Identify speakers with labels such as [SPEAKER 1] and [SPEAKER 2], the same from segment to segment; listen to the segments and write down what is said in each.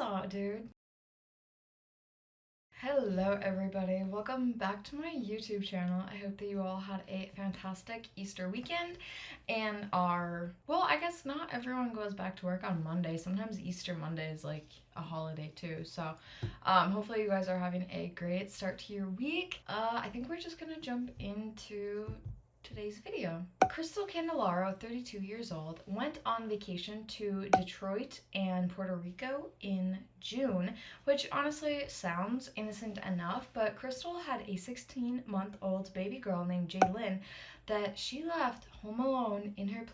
[SPEAKER 1] up, dude? Hello everybody, welcome back to my YouTube channel. I hope that you all had a fantastic Easter weekend and well, I guess not everyone goes back to work on Monday. Sometimes Easter Monday is like a holiday too. So hopefully you guys are having a great start to your week. I think we're just gonna jump into today's video. Kristel Candelario, 32 years old, went on vacation to Detroit and Puerto Rico in June, which honestly sounds innocent enough, but Kristel had a 16-month-old baby girl named Jaylyn that she left home alone in her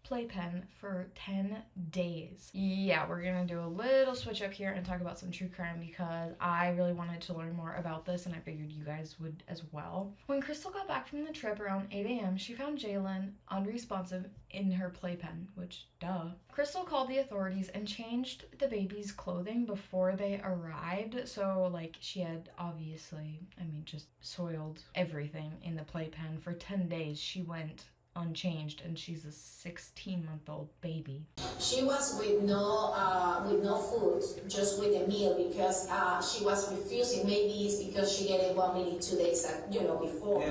[SPEAKER 1] playpen for 10 days. Yeah, we're gonna do a little switch up here and talk about some true crime because I really wanted to learn more about this and I figured you guys would as well. When Kristel got back from the trip around 8 a.m., she found Jaylyn unresponsive in her playpen, which duh. Kristel called the authorities and changed the baby's clothing before they arrived, so like she had obviously, just soiled everything in the playpen. For 10 days she went unchanged and she's a 16-month-old baby.
[SPEAKER 2] She was with no food, just with a meal because she was refusing. Maybe it's because she get it 1 minute 2 days before.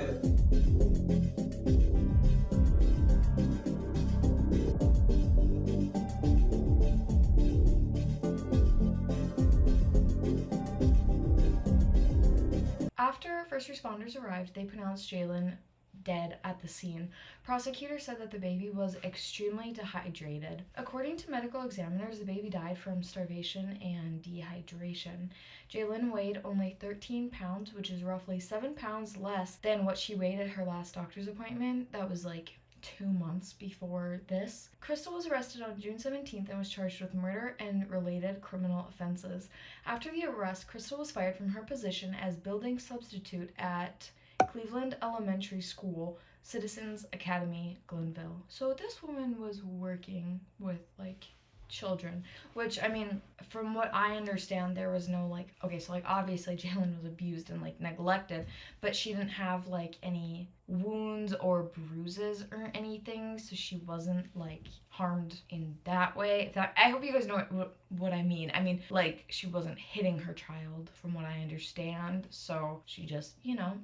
[SPEAKER 1] After first responders arrived, they pronounced Jaylyn dead at the scene. Prosecutors said that the baby was extremely dehydrated. According to medical examiners, the baby died from starvation and dehydration. Jaylyn weighed only 13 pounds, which is roughly 7 pounds less than what she weighed at her last doctor's appointment. That was like 2 months before this. Kristel was arrested on June 17th and was charged with murder and related criminal offenses. After the arrest, Kristel was fired from her position as building substitute at Cleveland Elementary School, Citizens Academy, Glenville. So this woman was working with like children, which from what I understand, there was no obviously Jaylyn was abused and neglected, but she didn't have any wounds or bruises or anything, so she wasn't harmed in that way. I hope you guys know what I mean. She wasn't hitting her child from what I understand, so she just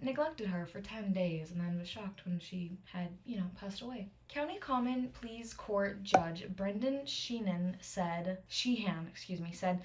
[SPEAKER 1] neglected her for 10 days and then was shocked when she had passed away. County Common Pleas Court Judge Brendan said,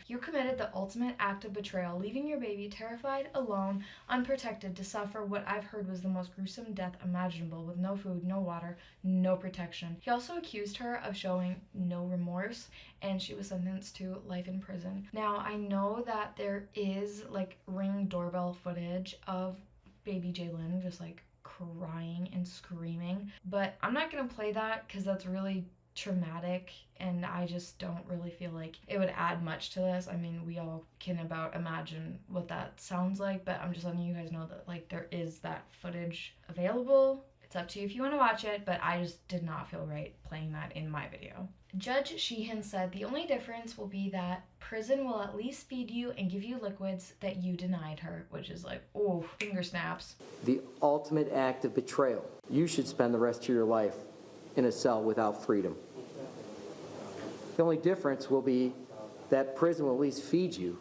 [SPEAKER 1] "You committed the ultimate act of betrayal, leaving your baby terrified, alone, unprotected, to suffer what I've heard was the most gruesome death imaginable, with no food, no water, no protection." He also accused her of showing no remorse, and she was sentenced to life in prison. Now, I know that there is Ring doorbell footage of baby Jaylyn just crying and screaming, but I'm not gonna play that because that's really traumatic and I just don't really feel like it would add much to this. We all can about imagine what that sounds like, but I'm just letting you guys know that there is that footage available. It's up to you if you want to watch it, but I just did not feel right playing that in my video. Judge Sheehan said the only difference will be that prison will at least feed you and give you liquids that you denied her, which is oh, finger snaps.
[SPEAKER 3] The ultimate act of betrayal. You should spend the rest of your life in a cell without freedom. The only difference will be that prison will at least feed you.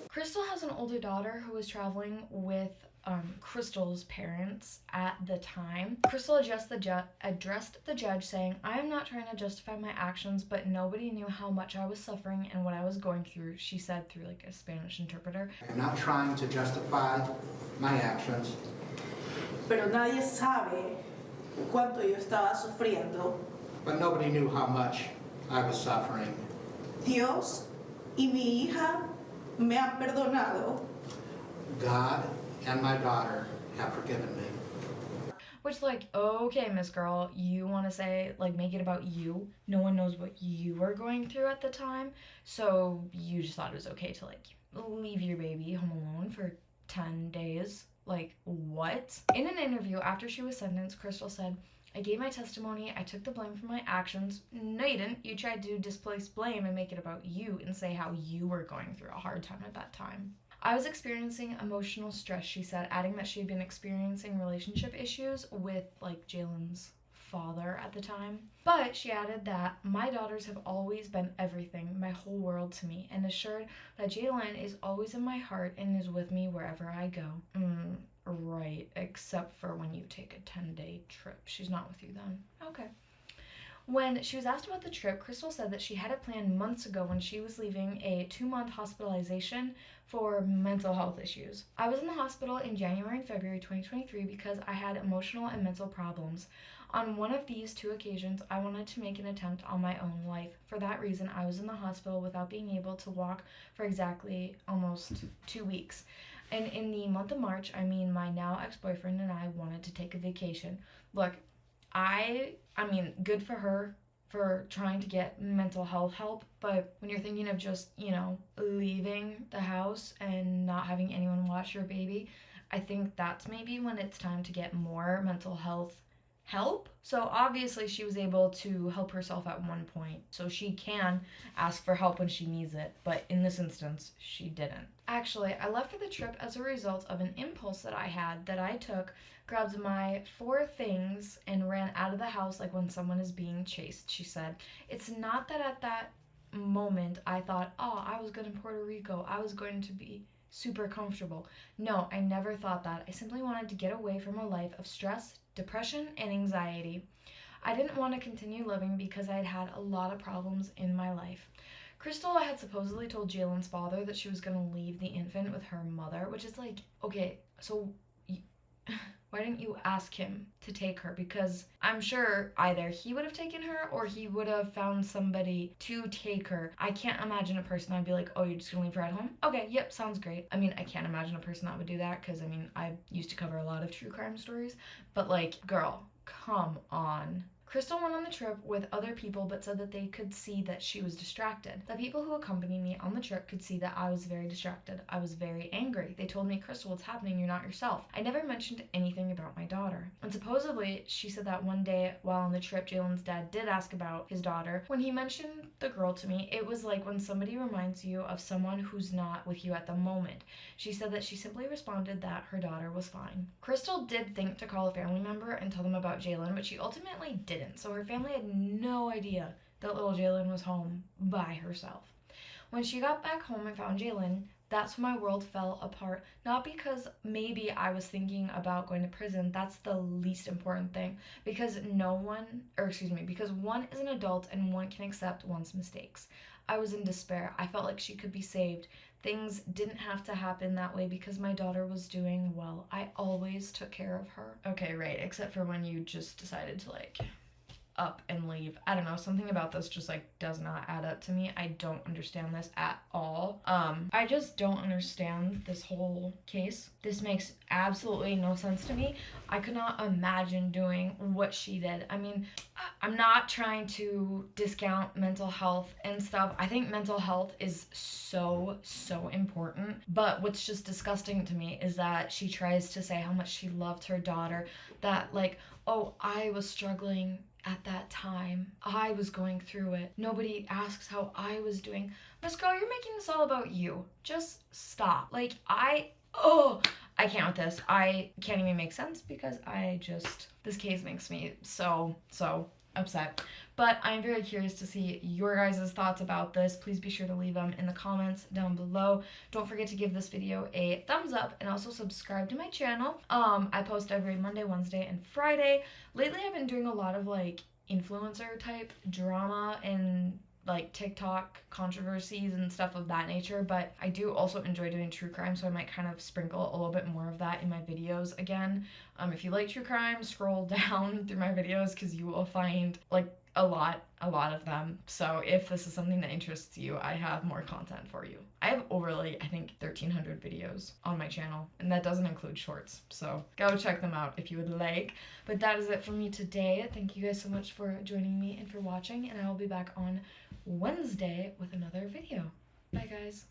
[SPEAKER 1] Kristel has an older daughter who was traveling with Kristel's parents at the time. Kristel addressed the judge saying, "I am not trying to justify my actions, but nobody knew how much I was suffering and what I was going through," she said through a Spanish interpreter.
[SPEAKER 4] "I'm not trying to justify my actions.
[SPEAKER 5] Pero nadie sabe cuánto yo estaba sufriendo.
[SPEAKER 4] But nobody knew how much I was suffering.
[SPEAKER 5] Dios y mi hija me han perdonado.
[SPEAKER 4] God and my daughter have forgiven me."
[SPEAKER 1] Which, okay, Miss Girl, you want to say, make it about you. No one knows what you were going through at the time, so you just thought it was okay to, leave your baby home alone for 10 days. What? In an interview after she was sentenced, Kristel said, "I gave my testimony. I took the blame for my actions." No, you didn't. You tried to displace blame and make it about you and say how you were going through a hard time at that time. "I was experiencing emotional stress," she said, adding that she had been experiencing relationship issues with Jaylyn's father at the time. But she added that my daughters have always been everything, my whole world to me, and assured that Jalen is always in my heart and is with me wherever I go. Right, except for when you take a 10-day trip. She's not with you then. Okay. When she was asked about the trip, Kristel said that she had it planned months ago when she was leaving a 2-month hospitalization for mental health issues. I was in the hospital in January and February 2023 because I had emotional and mental problems. On one of these 2 occasions, I wanted to make an attempt on my own life. For that reason, I was in the hospital without being able to walk for exactly almost 2 weeks. And in the month of March, my now ex-boyfriend and I wanted to take a vacation. Look, I mean, good for her for trying to get mental health help, but when you're thinking of just, leaving the house and not having anyone watch your baby, I think that's maybe when it's time to get more mental health help. So obviously she was able to help herself at one point, so she can ask for help when she needs it, but in this instance she didn't. Actually, I left for the trip as a result of an impulse that I took, grabbed my 4 things and ran out of the house like when someone is being chased. She said, it's not that at that moment I thought, oh, I was good in Puerto Rico, I was going to be super comfortable. No, I never thought that. I simply wanted to get away from a life of stress, depression, and anxiety. I didn't want to continue living because I had had a lot of problems in my life. Kristel had supposedly told Jalen's father that she was going to leave the infant with her mother, which is like, okay, so why didn't you ask him to take her? Because I'm sure either he would have taken her or he would have found somebody to take her. I can't imagine a person that'd be like, oh, you're just gonna leave her at home? Okay, yep, sounds great. I mean, I can't imagine a person that would do that because, I used to cover a lot of true crime stories. But, like, girl, come on. Kristel went on the trip with other people but said that they could see that she was distracted. The people who accompanied me on the trip could see that I was very distracted. I was very angry. They told me, Kristel, what's happening? You're not yourself. I never mentioned anything about my daughter. And supposedly, she said that one day while on the trip, Jalen's dad did ask about his daughter. When he mentioned the girl to me, it was like when somebody reminds you of someone who's not with you at the moment. She said that she simply responded that her daughter was fine. Kristel did think to call a family member and tell them about Jalen, but she ultimately didn't. So her family had no idea that little Jalen was home by herself. When she got back home and found Jalen, that's when my world fell apart. Not because maybe I was thinking about going to prison. That's the least important thing. Because because one is an adult and one can accept one's mistakes. I was in despair. I felt like she could be saved. Things didn't have to happen that way because my daughter was doing well. I always took care of her. Okay, right, except for when you just decided to, up and leave. I don't know, something about this just does not add up to me. I don't understand this at all. I just don't understand this whole case. This makes absolutely no sense to me. I could not imagine doing what she did. I'm not trying to discount mental health and stuff. I think mental health is so important. But what's just disgusting to me is that she tries to say how much she loved her daughter, that oh, I was struggling at that time. I was going through it. Nobody asks how I was doing. Miss Girl, you're making this all about you. Just stop. I can't with this. I can't even make sense because this case makes me so upset. But I'm very curious to see your guys' thoughts about this. Please be sure to leave them in the comments down below. Don't forget to give this video a thumbs up and also subscribe to my channel. I post every Monday, Wednesday, and Friday. Lately I've been doing a lot of influencer type drama and TikTok controversies and stuff of that nature, but I do also enjoy doing true crime, so I might kind of sprinkle a little bit more of that in my videos again. If you like true crime, scroll down through my videos because you will find a lot of them. So if this is something that interests you, I have more content for you. I have over I think 1,300 videos on my channel, and that doesn't include shorts, so go check them out if you would like. But that is it for me today. Thank you guys so much for joining me and for watching, and I will be back on Wednesday with another video. Bye guys.